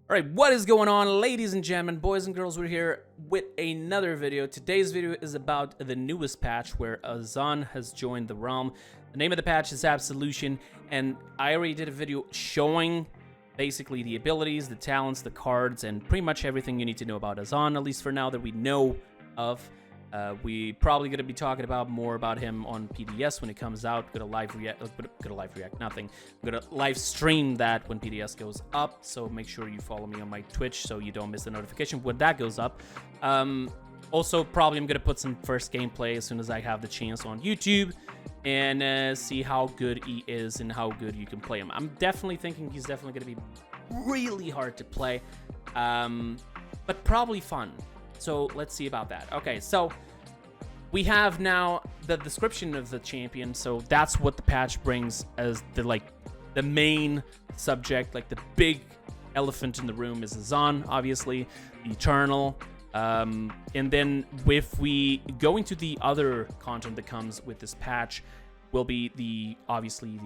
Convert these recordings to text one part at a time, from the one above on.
Alright, what is going on, ladies and gentlemen, boys and girls? We're here with another video. Today's video is about the newest patch where Azan has joined the realm. The name of the patch is Absolution, and I already did a video showing basically the abilities, the talents, the cards, and pretty much everything you need to know about Azan, at least for now that we know of. We probably going to be talking about more about him on PDS when it comes out. Gonna live react, nothing. I'm gonna live stream that when PDS goes up, so make sure you follow me on my Twitch so you don't miss the notification when that goes up. Also, probably I'm gonna put some first gameplay as soon as I have the chance on YouTube and see how good he is and how good you can play him. I'm definitely thinking he's definitely gonna be really hard to play, but probably fun. So let's see about that. Okay, so we have now the description of the champion. So that's what the patch brings as the main subject, like the big elephant in the room is Azan, obviously, the Eternal. And then if we go into the other content that comes with this patch, will be obviously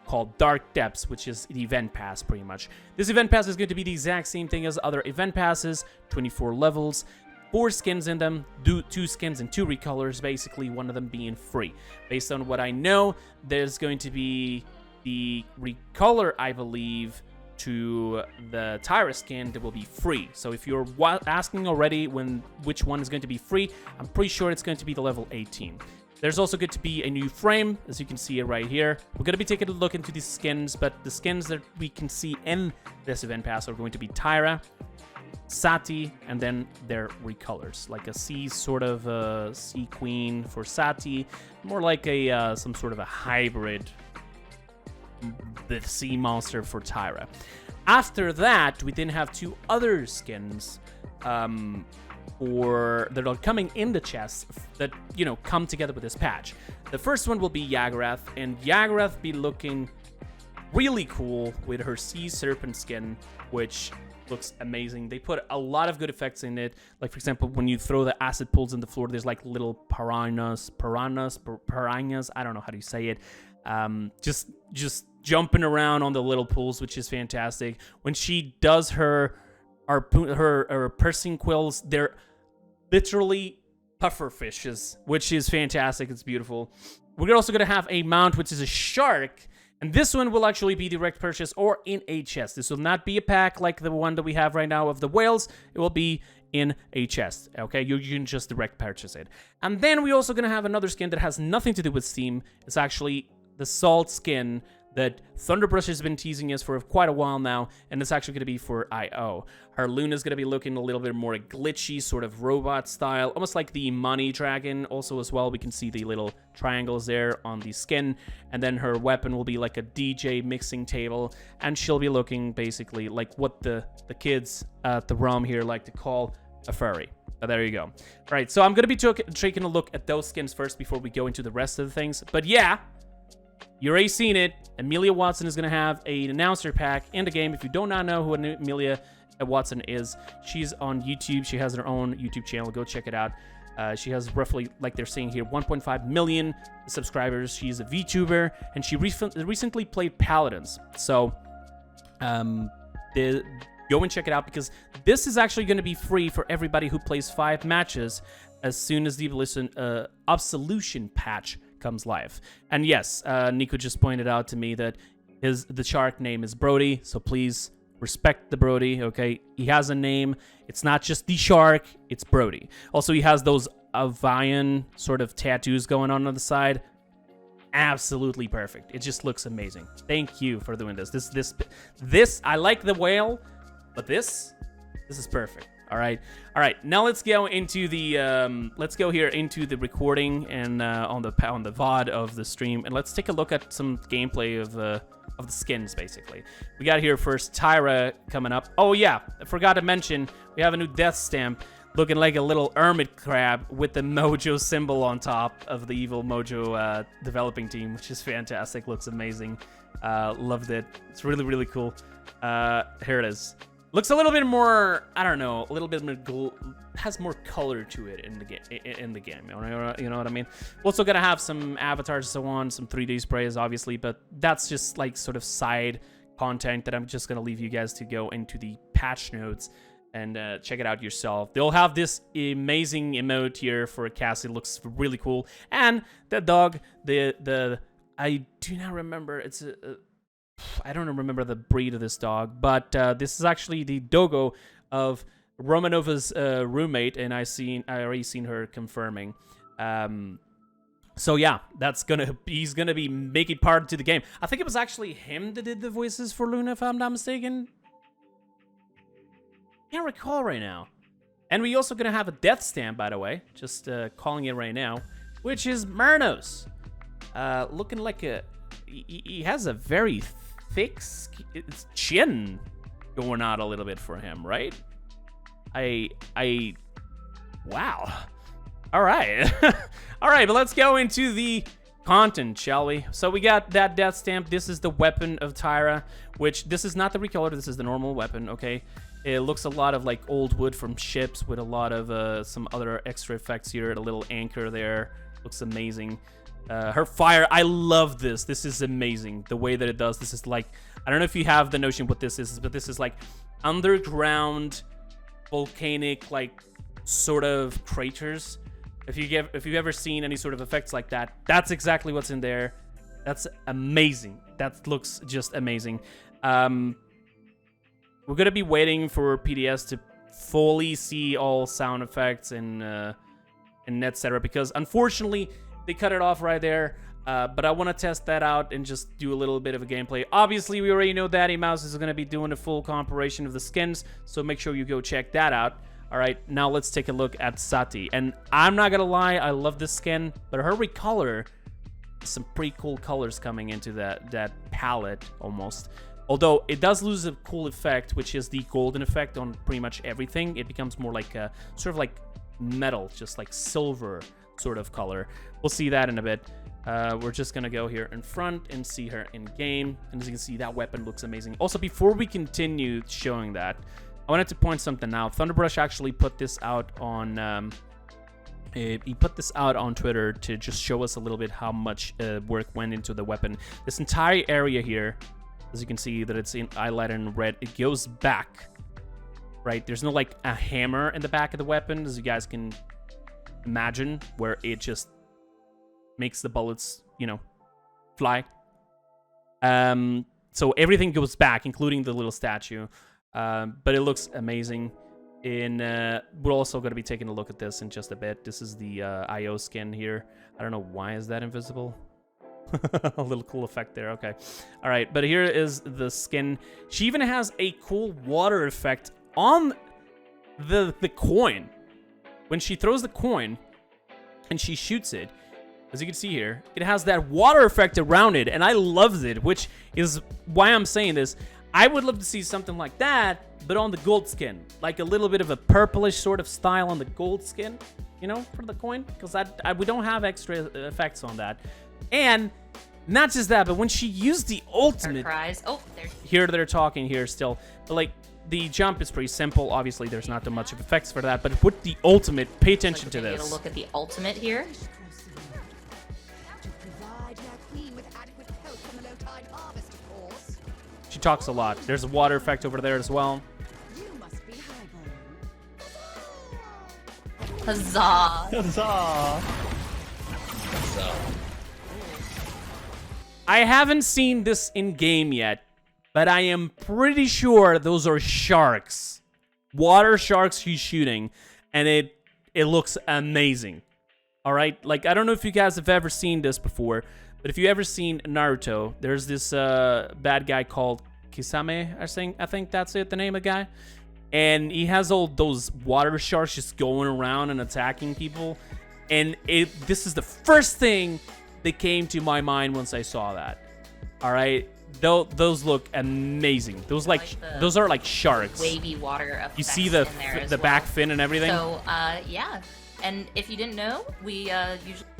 called Dark Depths, which is the event pass pretty much. This event pass is going to be the exact same thing as other event passes, 24 levels. 4 skins in them, 2 skins and 2 recolors, basically one of them being free. Based on what I know, there's going to be the recolor, I believe, to the Tyra skin that will be free. So if you're asking already which one is going to be free, I'm pretty sure it's going to be the level 18. There's also going to be a new frame, as you can see it right here. We're going to be taking a look into these skins, but the skins that we can see in this event pass are going to be Tyra, Sati, and then their recolors, like a sea sort of a sea queen for Sati, more like a some sort of a hybrid the sea monster for Tyra. After that, we then have 2 other skins that are coming in the chest that come together with this patch. The first one will be Jagrath, and Jagrath be looking really cool with her sea serpent skin, which looks amazing. They put a lot of good effects in it. Like, for example, when you throw the acid pools in the floor, there's like little piranhas, I don't know how to say it. Just jumping around on the little pools, which is fantastic. When she does her piercing quills, they're literally puffer fishes, which is fantastic. It's beautiful. We're also going to have a mount, which is a shark. And this one will actually be direct purchase or in a chest. This will not be a pack like the one that we have right now of the whales. It will be in a chest, okay? You can just direct purchase it. And then we're also going to have another skin that has nothing to do with Steam. It's actually the Salt skin that Thunderbrush has been teasing us for quite a while now, and it's actually going to be for IO. Her Luna's going to be looking a little bit more glitchy, sort of robot style, almost like the Money Dragon. Also as well, we can see the little triangles there on the skin, and then her weapon will be like a DJ mixing table, and she'll be looking basically like what the kids at the realm here like to call a furry. There you go. All right, so I'm going to be taking a look at those skins first before we go into the rest of the things. But yeah, you already seen it. Amelia Watson is going to have an announcer pack in the game. If you do not know who Amelia Watson is, she's on YouTube. She has her own YouTube channel. Go check it out. She has roughly, like they're saying here, 1.5 million subscribers. She's a VTuber, and she recently played Paladins. So go and check it out, because this is actually going to be free for everybody who plays 5 matches as soon as the Absolution patch comes live. And yes, Nico just pointed out to me that the shark name is Brody, so please respect the Brody, okay? He has a name. It's not just the shark, it's Brody. Also, he has those Avian sort of tattoos going on the side. Absolutely perfect. It just looks amazing. Thank you for doing this. This I like the whale, but this is perfect. All right. Now let's go into the into the recording and on the VOD of the stream, and let's take a look at some gameplay of the skins. Basically, we got here first Tyra coming up. Oh yeah, I forgot to mention we have a new death stamp looking like a little hermit crab with the Mojo symbol on top of the evil Mojo developing team, which is fantastic. Looks amazing. Loved it. It's really cool. Here it is. Looks a little bit more, I don't know, a little bit more has more color to it in the game. You know what I mean? We're also gonna have some avatars and so on, some 3D sprays, obviously, but that's just like sort of side content that I'm just gonna leave you guys to go into the patch notes and check it out yourself. They'll have this amazing emote here for Cassie. It looks really cool. And the dog, I do not remember. I don't remember the breed of this dog, but this is actually the doggo of Romanova's roommate, and I already seen her confirming. So yeah, he's gonna be making part to the game. I think it was actually him that did the voices for Luna, if I'm not mistaken. Can't recall right now. And we also gonna have a death stamp, by the way, just calling it right now, which is Myrnos. Looking like he has a very thick chin going out a little bit for him, right? Wow. All right. All right, but let's go into the content, shall we? So we got that death stamp. This is the weapon of Tyra, which this is not the recolor. This is the normal weapon, okay? It looks a lot of like old wood from ships with a lot of some other extra effects here. A little anchor there. Looks amazing. Her fire, I love this. This is amazing. The way that it does. This is like, I don't know if you have the notion what this is, but this is like underground volcanic like sort of craters. If you've ever seen any sort of effects like that, that's exactly what's in there. That's amazing. That looks just amazing. We're gonna be waiting for PDS to fully see all sound effects and etc. because unfortunately they cut it off right there. But I want to test that out and just do a little bit of a gameplay. Obviously, we already know Daddy Mouse is going to be doing a full comparison of the skins, so make sure you go check that out. All right, now let's take a look at Sati. And I'm not going to lie, I love this skin, but her recolor, some pretty cool colors coming into that palette almost. Although it does lose a cool effect, which is the golden effect on pretty much everything. It becomes more like a sort of like metal, just like silver sort of color. We'll see that in a bit. We're just gonna go here in front and see her in game, and as you can see, that weapon looks amazing. Also, before we continue showing that, I wanted to point something out. Thunderbrush actually put this out on he put this out on Twitter to just show us a little bit how much work went into the weapon. This entire area here, as you can see that it's in highlighted in red, it goes back, right? There's no like a hammer in the back of the weapon, as you guys can imagine, where it just makes the bullets, you know, fly. So everything goes back, including the little statue. But it looks amazing. We're also going to be taking a look at this in just a bit. This is the IO skin here. I don't know why is that invisible. A little cool effect there. Okay. All right. But here is the skin. She even has a cool water effect on the coin. When she throws the coin and she shoots it, as you can see here, it has that water effect around it, and I loved it, which is why I'm saying this. I would love to see something like that, but on the gold skin. Like a little bit of a purplish sort of style on the gold skin, you know, for the coin. Because we don't have extra effects on that. And not just that, but when she used the ultimate... Oh, here they're talking here still. But like, the jump is pretty simple. Obviously, there's not too much of effects for that. But with the ultimate, pay attention to this. Get a look at the ultimate here. She talks a lot. There's a water effect over there as well. Huzzah! Huzzah! I haven't seen this in game yet, but I am pretty sure those are sharks. Water sharks she's shooting, and it looks amazing. All right? Like, I don't know if you guys have ever seen this before, but if you ever seen Naruto, there's this bad guy called Kisame, I think that's it, the name of the guy. And he has all those water sharks just going around and attacking people. And this is the first thing that came to my mind once I saw that. All right? Those look amazing. Those those are like sharks. Wavy water effects. You see the back fin and everything? So, yeah. And if you didn't know, we usually...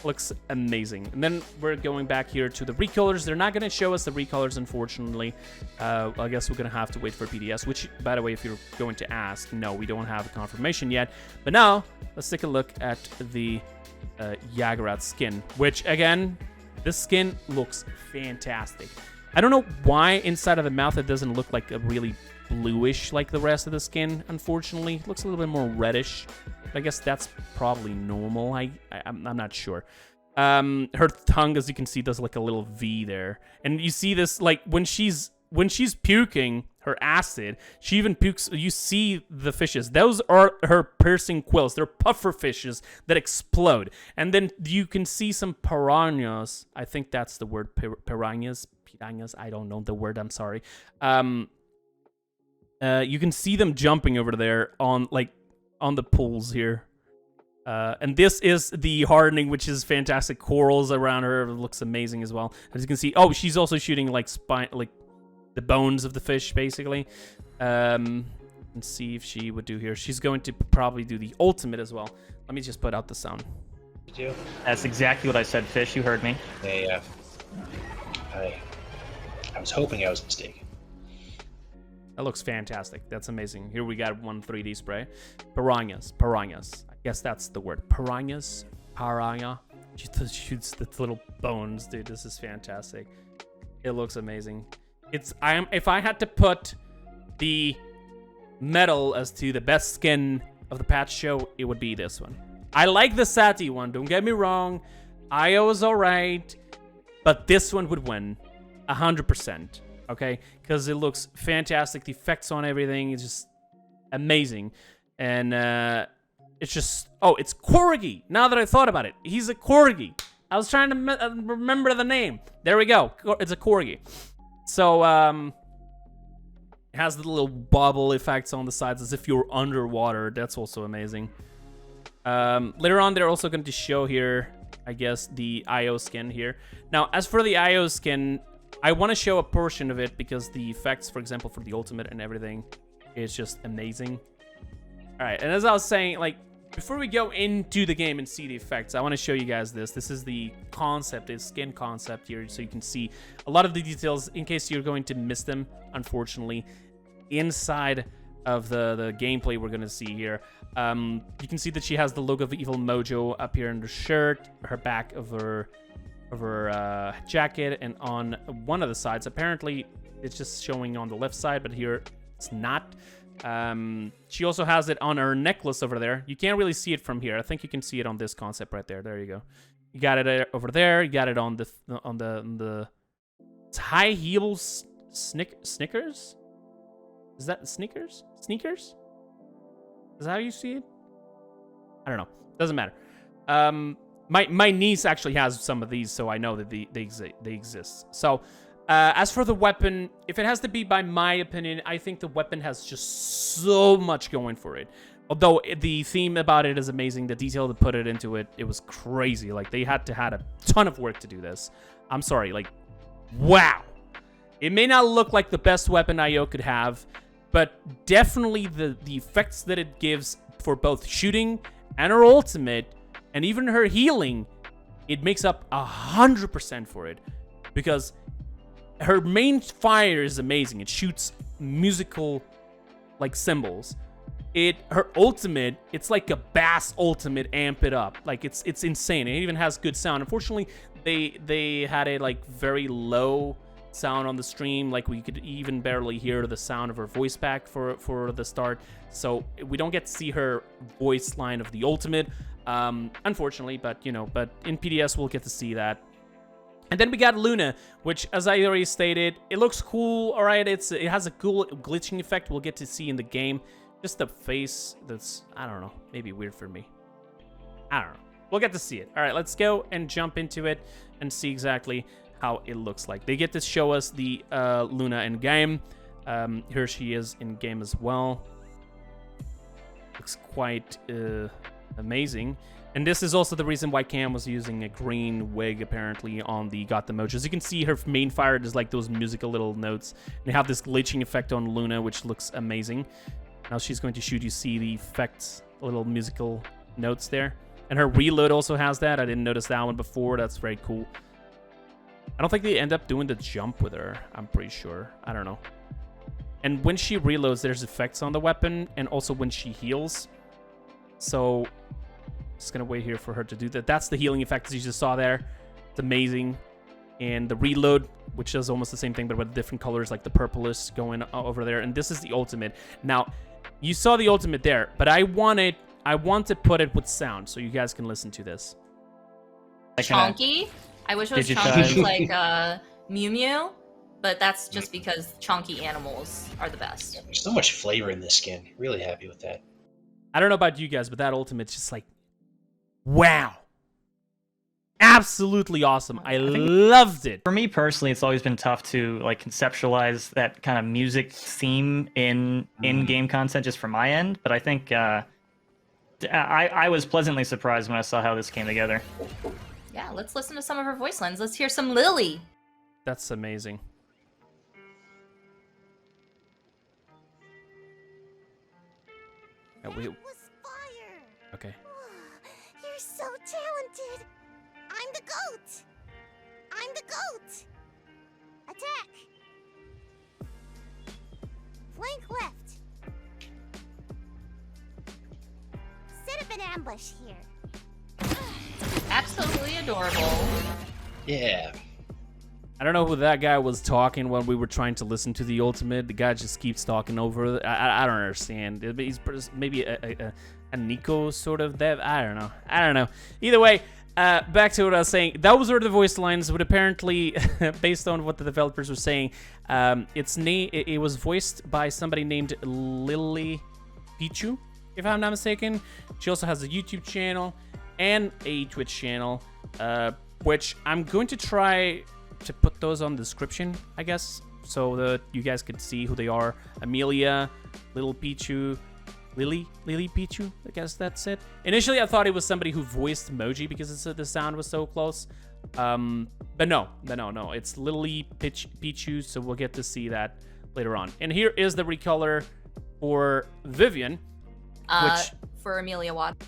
Looks amazing. And then we're going back here to the recolors. They're not going to show us the recolors, unfortunately. I guess we're going to have to wait for PDS, which, by the way, if you're going to ask, no, we don't have a confirmation yet. But now, let's take a look at the Jagrath skin, which, again, this skin looks fantastic. I don't know why inside of the mouth it doesn't look like a really bluish like the rest of the skin, unfortunately. It looks a little bit more reddish. I guess that's probably normal. I'm not sure. Her tongue, as you can see, does like a little V there. And you see this, like, when she's puking her acid, she even pukes. You see the fishes. Those are her piercing quills. They're puffer fishes that explode. And then you can see some piranhas. I think that's the word, piranhas. I don't know the word. I'm sorry. You can see them jumping over there on the pools here. And this is the hardening, which is fantastic. Corals around her. It looks amazing as well. As you can see, oh, she's also shooting like the bones of the fish, basically. Let's see if she would do here. She's going to probably do the ultimate as well. Let me just put out the sound. You do? That's exactly what I said, Fish. You heard me. Yeah. I was hoping I was mistaken. That looks fantastic. That's amazing. Here we got one 3D spray. Piranhas. I guess that's the word. Piranha. She shoots the little bones, dude. This is fantastic. It looks amazing. If I had to put the medal as to the best skin of the patch show, it would be this one. I like the Sati one. Don't get me wrong. Io is alright, but this one would win 100%. Okay, because it looks fantastic. The effects on everything is just amazing, and it's just it's Corgi. Now that I thought about it, he's a Corgi. I was trying to remember the name. There we go. It's a Corgi. So it has the little bubble effects on the sides as if you're underwater. That's also amazing. Later on, they're also going to show here, I guess, the Io skin here. Now, as for the Io skin, I want to show a portion of it because the effects, for example, for the ultimate and everything, is just amazing. All right, and as I was saying, like, before we go into the game and see the effects, I want to show you guys this. This is the concept, the skin concept here, so you can see a lot of the details in case you're going to miss them, unfortunately, inside of the gameplay we're going to see here. You can see that she has the logo of Evil Mojo up here in the shirt, her back of her jacket, and on one of the sides. Apparently, it's just showing on the left side, but here it's not. She also has it on her necklace over there. You can't really see it from here. I think you can see it on this concept right there. There you go. You got it over there. You got it on the high heels Snickers. Is that sneakers? Sneakers? Is that how you see it? I don't know. Doesn't matter. My niece actually has some of these, so I know that they exist. So, as for the weapon, if it has to be by my opinion, I think the weapon has just so much going for it. Although the theme about it is amazing, the detail to put it into it, it was crazy. Like, they had a ton of work to do this. I'm sorry, like, wow. It may not look like the best weapon IO could have, but definitely the effects that it gives for both shooting and her ultimate, and even her healing, it makes up 100% for it. Because her main fire is amazing. It shoots musical, like, cymbals. Her ultimate, it's like a bass ultimate, amp it up. Like, it's insane. It even has good sound. Unfortunately, they had a, like, very low sound on the stream. Like, we could even barely hear the sound of her voice back for the start. So we don't get to see her voice line of the ultimate, unfortunately, but in PDS we'll get to see that. And then we got Luna, which, as I already stated, it looks cool. All right, it has a cool glitching effect we'll get to see in the game. Just the face that's, I don't know, maybe weird for me. I don't know. We'll get to see it. All right, let's go and jump into it and see exactly how it looks like. They get to show us the Luna in game. Here she is in game as well. Looks quite amazing. And this is also the reason why Cam was using a green wig, apparently, on the Got the Mojo. As you can see, her main fire is like those musical little notes. And they have this glitching effect on Luna, which looks amazing. Now she's going to shoot. You see the effects, little musical notes there. And her reload also has that. I didn't notice that one before. That's very cool. I don't think they end up doing the jump with her. I'm pretty sure. I don't know. And when she reloads, there's effects on the weapon. And also when she heals. So just going to wait here for her to do that. That's the healing effect, as you just saw there. It's amazing. and the reload, which is almost the same thing, but with different colors, like the purple is going over there. And this is the ultimate. Now, you saw the ultimate there, but I want to put it with sound so you guys can listen to this. Chonky? I wish it was chonky like Mew Mew, but that's just because chonky animals are the best. There's so much flavor in this skin. Really happy with that. I don't know about you guys, but that ultimate's just like, wow. Absolutely awesome. I loved it. For me personally, it's always been tough to like conceptualize that kind of music theme in game content just from my end. But I think I was pleasantly surprised when I saw how this came together. Yeah, let's listen to some of her voice lines. Let's hear some Lily. That's amazing. That was fire. Okay. You're so talented. I'm the goat. I'm the goat. Attack. Flank left. Set up an ambush here. Absolutely adorable. Yeah. I don't know who that guy was talking when we were trying to listen to the ultimate. The guy just keeps talking over. I don't understand. He's maybe a Nico sort of dev. I don't know. Either way, back to what I was saying. Those were the voice lines, but apparently, based on what the developers were saying, it was voiced by somebody named Lily Pichu, if I'm not mistaken. She also has a YouTube channel and a Twitch channel, which I'm going to try to put those on the description, I guess, so that you guys could see who they are. Amelia, Little Pichu, Lily Pichu, I guess that's it. Initially, I thought it was somebody who voiced emoji because the sound was so close. But no, it's Lily Pichu, so we'll get to see that later on. And here is the recolor for Vivian, which for Amelia Watt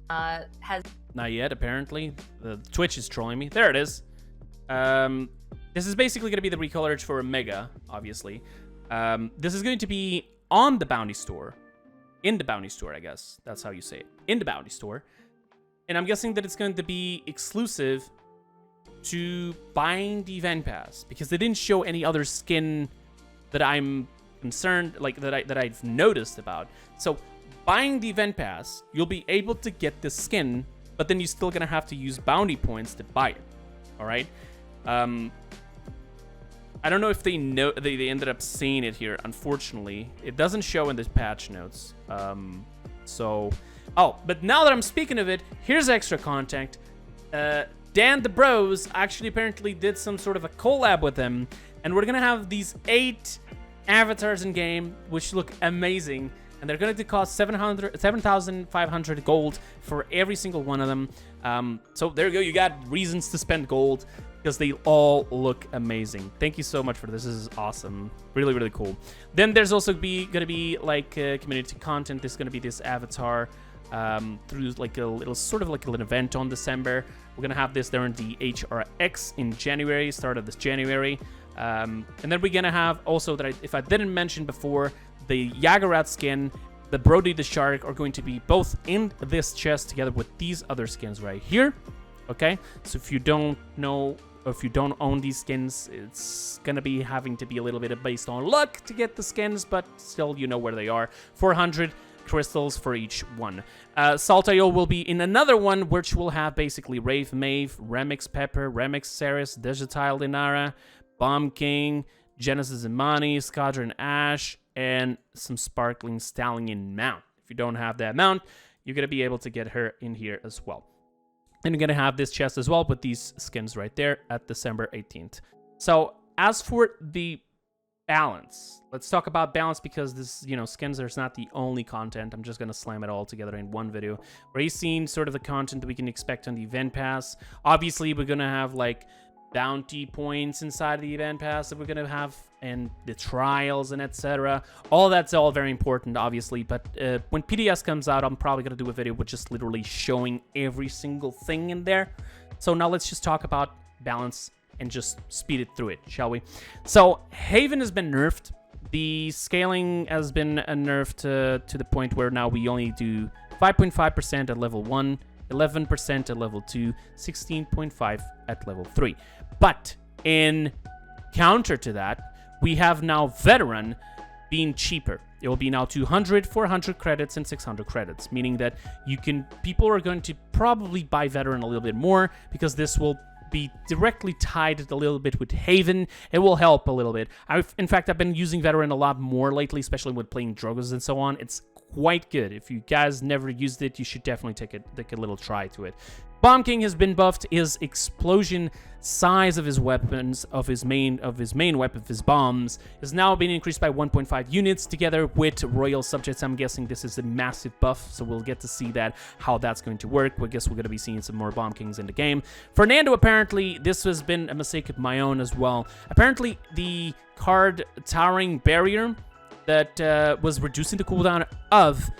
has not yet, apparently. The Twitch is trolling me. There it is. This is basically going to be the recolor for Omega, obviously. This is going to be on the Bounty Store. In the Bounty Store, I guess. That's how you say it. In the Bounty Store. And I'm guessing that it's going to be exclusive to buying the event pass, because they didn't show any other skin that I'm concerned, like that I've noticed about. So buying the event pass, you'll be able to get this skin, but then you're still going to have to use bounty points to buy it. All right? I don't know if they ended up seeing it here. Unfortunately, it doesn't show in the patch notes. But now that I'm speaking of it, here's extra content. Dan the Bros actually apparently did some sort of a collab with them, and we're gonna have these 8 avatars in game, which look amazing, and they're going to cost 7,500 gold for every single one of them. So there you go. You got reasons to spend gold, because they all look amazing. Thank you so much for this. This is awesome. Really, really cool. Then there's also going to be like community content. There's going to be this avatar through like a little sort of like an event on December. We're going to have this during the HRX in January, start of this January. And then we're going to have also, that if I didn't mention before, the Jagrath skin, the Brody the Shark are going to be both in this chest together with these other skins right here. Okay, so if you don't know, or if you don't own these skins, it's gonna be having to be a little bit based on luck to get the skins, but still you know where they are. 400 crystals for each one. Salt.io will be in another one, which will have basically Rave Mave, Remix Pepper, Remix Ceres, Digitile Dinara, Bomb King, Genesis Imani, Skadron Ash, and some Sparkling Stallion mount. If you don't have that mount, you're gonna be able to get her in here as well. And you're going to have this chest as well with these skins right there at December 18th. So as for the balance, let's talk about balance, because this, skins are not the only content. I'm just going to slam it all together in one video. We're seeing sort of the content that we can expect on the event pass. Obviously, we're going to have like bounty points inside the event pass that we're going to have, and the trials and etc. All that's all very important, obviously, but when PDS comes out, I'm probably going to do a video with just literally showing every single thing in there. So now let's just talk about balance and just speed it through it, shall we? So Haven has been nerfed. The scaling has been nerfed to the point where now we only do 5.5% at level 1, 11% at level 2, 16.5 at level 3. But In counter to that, we have now Veteran being cheaper. It will be now 200, 400 credits, and 600 credits, meaning that people are going to probably buy Veteran a little bit more because this will be directly tied a little bit with Haven. It will help a little bit. In fact, I've been using Veteran a lot more lately, especially with playing Drogos and so on. It's quite good. If you guys never used it, you should definitely take a little try to it. Bomb King has been buffed. His explosion size of his weapons, of his main weapon, of his bombs, is now being increased by 1.5 units together with Royal Subjects. I'm guessing this is a massive buff, so we'll get to see how that's going to work. I guess we're going to be seeing some more Bomb Kings in the game. Fernando, apparently, this has been a mistake of my own as well. Apparently, the card Towering Barrier that was reducing the cooldown of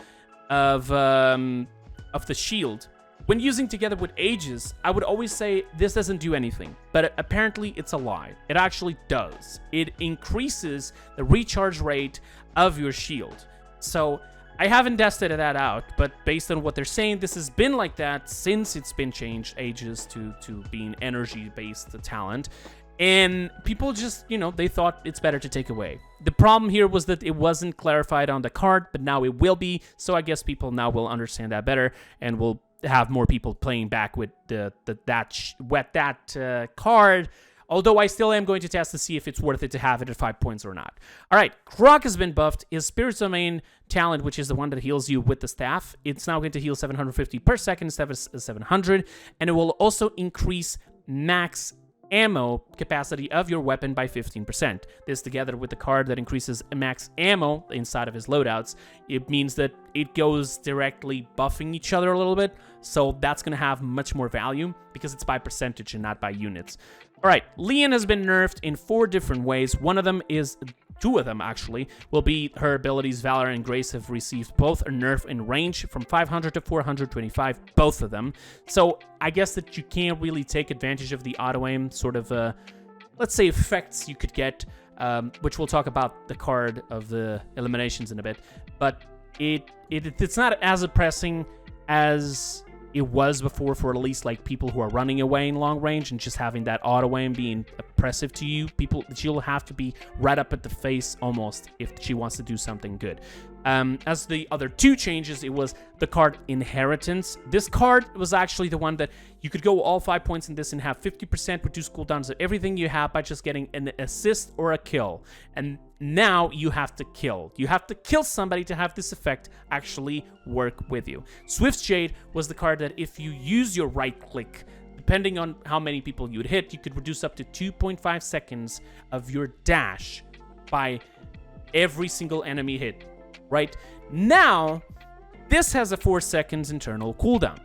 the shield, when using together with Aegis, I would always say this doesn't do anything, but apparently it's a lie. It actually does. It increases the recharge rate of your shield. So I haven't tested that out, but based on what they're saying, this has been like that since it's been changed Aegis to being energy-based talent. And people just, they thought it's better to take away. The problem here was that it wasn't clarified on the card, but now it will be. So I guess people now will understand that better and will have more people playing back with that card. Although I still am going to test to see if it's worth it to have it at 5 points or not. All right, Croc has been buffed. His Spirit Domain talent, which is the one that heals you with the staff, it's now going to heal 750 per second instead of 700. And it will also increase max ammo capacity of your weapon by 15%. This together with the card that increases max ammo inside of his loadouts, it means that it goes directly buffing each other a little bit. So that's going to have much more value because it's by percentage and not by units. All right, Leon has been nerfed in 4 different ways. Two of them actually, will be her abilities. Valor and Grace have received both a nerf in range from 500 to 425, both of them. So I guess that you can't really take advantage of the auto-aim sort of, let's say, effects you could get, which we'll talk about the card of the eliminations in a bit. But it's not as oppressing as it was before for at least like people who are running away in long range and just having that auto aim being oppressive to you. She'll have to be right up at the face almost if she wants to do something good. As the other 2 changes, it was the card Inheritance. This card was actually the one that you could go all 5 points in this and have 50% reduced cooldowns of everything you have by just getting an assist or a kill. And now you have to kill. You have to kill somebody to have this effect actually work with you. Swift's Jade was the card that if you use your right click, depending on how many people you'd hit, you could reduce up to 2.5 seconds of your dash by every single enemy hit. Right now, this has a 4 seconds internal cooldown.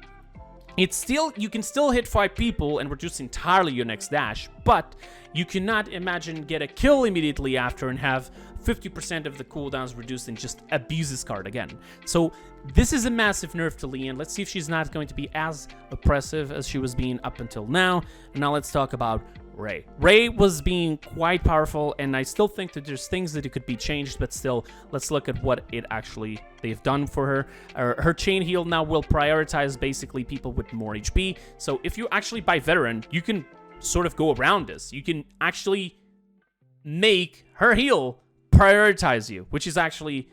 You can still hit 5 people and reduce entirely your next dash, but you cannot imagine get a kill immediately after and have 50% of the cooldowns reduced and just abuse this card again. So this is a massive nerf to Leon. Let's see if she's not going to be as oppressive as she was being up until now. And now let's talk about Ray. Ray was being quite powerful, and I still think that there's things that it could be changed, but still, let's look at what they've done for her. Her chain heal now will prioritize basically people with more HP. So if you actually buy Veteran, you can sort of go around this. You can actually make her heal prioritize you, which is actually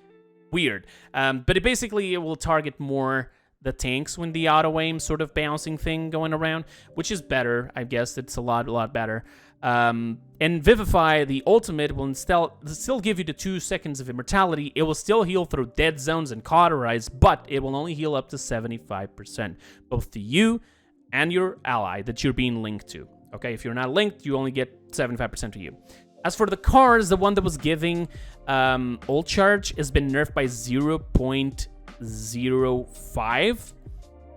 weird. But it will target more the tanks when the auto aim sort of bouncing thing going around, which is better. I guess it's a lot better. And Vivify, the ultimate, will still give you the 2 seconds of immortality. It will still heal through dead zones and cauterize, but it will only heal up to 75%, both to you and your ally that you're being linked to. Okay, if you're not linked, you only get 75% to you. As for the cards, the one that was giving ult charge has been nerfed by 0.05.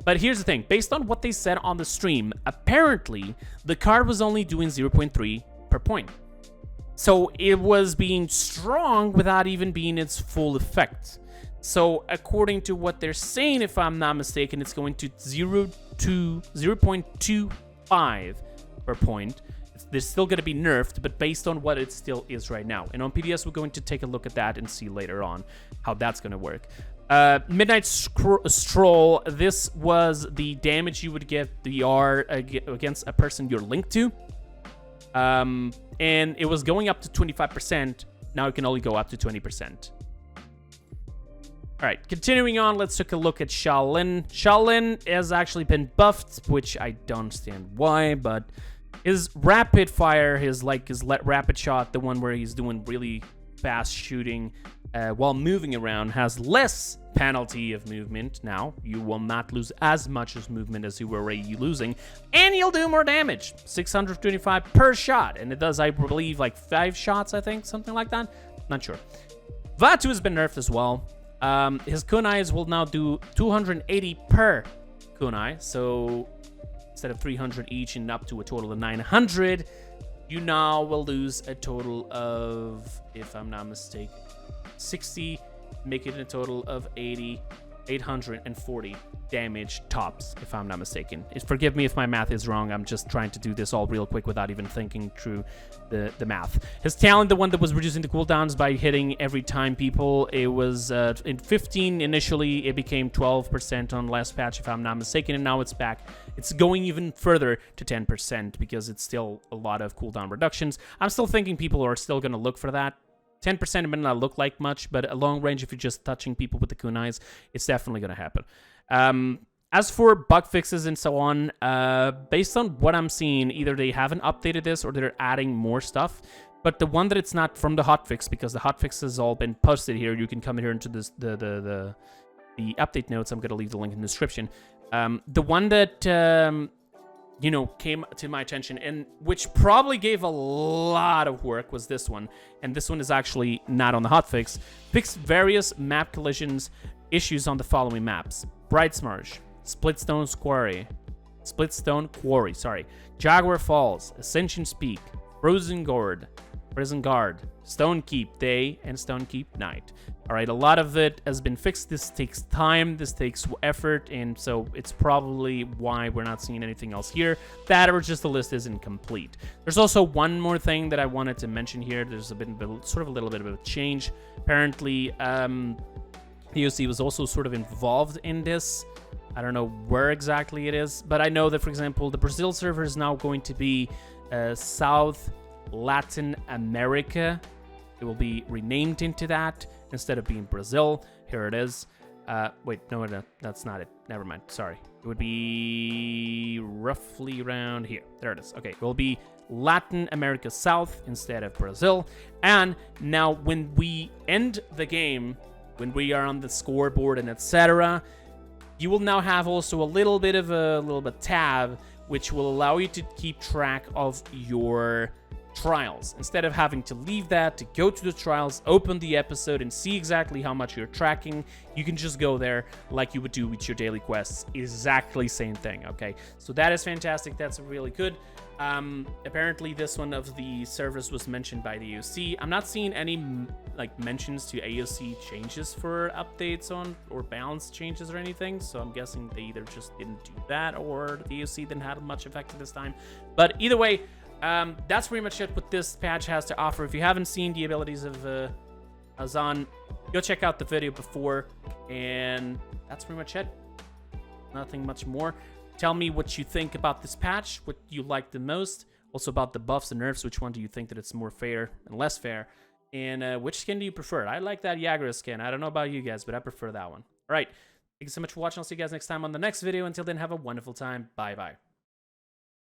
But here's the thing, based on what they said on the stream, apparently the card was only doing 0.3 per point. So it was being strong without even being its full effect. So according to what they're saying, if I'm not mistaken, it's going to 0.25 per point. They're still going to be nerfed, but based on what it still is right now. And on PDS, we're going to take a look at that and see later on how that's going to work. Midnight Stroll, this was the damage you would get the R against a person you're linked to. and it was going up to 25%. Now it can only go up to 20%. All right, continuing on, let's take a look at Shaolin. Shaolin has actually been buffed, which I don't understand why, but his rapid fire, his rapid shot, the one where he's doing really fast shooting while moving around, has less penalty of movement. Now you will not lose as much as movement as you were already losing, and you'll do more damage, 625 per shot, and it does, I believe, like 5 shots, I think, something like that. Not sure. Vatu has been nerfed as well. His kunais will now do 280 per kunai, so instead of 300 each and up to a total of 900, you now will lose a total of, if I'm not mistaken, 60, make it a total of 840 damage tops, if I'm not mistaken. Forgive me if my math is wrong. I'm just trying to do this all real quick without even thinking through the math. His talent, the one that was reducing the cooldowns by hitting every time people, it was in 15 initially, it became 12% on last patch, if I'm not mistaken, and now it's back. It's going even further to 10% because it's still a lot of cooldown reductions. I'm still thinking people are still going to look for that. 10% may not look like much, but at long range, if you're just touching people with the kunais, it's definitely going to happen. As for bug fixes and so on, based on what I'm seeing, either they haven't updated this or they're adding more stuff. But the one that it's not from the hotfix, because the hotfix has all been posted here, you can come here into this the update notes. I'm going to leave the link in the description. The one that you know, came to my attention and which probably gave a lot of work was this one. And this one is actually not on the hotfix. Fix various map collisions issues on the following maps: Brightsmarsh, Splitstone Quarry, Jaguar Falls, Ascension Peak, Frozen Guard, Stone Keep Day, and Stone Keep Night. All right, a lot of it has been fixed. This takes time, this takes effort, and so it's probably why we're not seeing anything else here. That or just the list isn't complete. There's also one more thing that I wanted to mention here. There's been sort of a little bit of a change. Apparently, POC was also sort of involved in this. I don't know where exactly it is, but I know that, for example, the Brazil server is now going to be South Latin America. It will be renamed into that instead of being Brazil. Here it is. Wait, no, that's not it. Never mind. Sorry. It would be roughly around here. There it is. Okay, it will be Latin America South instead of Brazil. And now when we end the game, when we are on the scoreboard and etc., you will now have also a little bit tab, which will allow you to keep track of your trials. Instead of having to leave that to go to the trials, open the episode, and see exactly how much you're tracking, you can just go there like you would do with your daily quests. Exactly same thing, okay? So that is fantastic. That's really good. Apparently this one of the servers was mentioned by the AOC. I'm not seeing any like mentions to AOC changes for updates on or balance changes or anything, so I'm guessing they either just didn't do that or the AOC didn't have much effect at this time. But either way, that's pretty much it what this patch has to offer. If you haven't seen the abilities of Azan, go check out the video before, and that's pretty much it. Nothing much more. Tell me what you think about this patch, what you like the most, also about the buffs and nerfs, which one do you think that it's more fair and less fair, and which skin do you prefer? I like that Jagrath skin. I don't know about you guys, but I prefer that one. All right, thank you so much for watching. I'll see you guys next time on the next video. Until then, have a wonderful time. Bye-bye.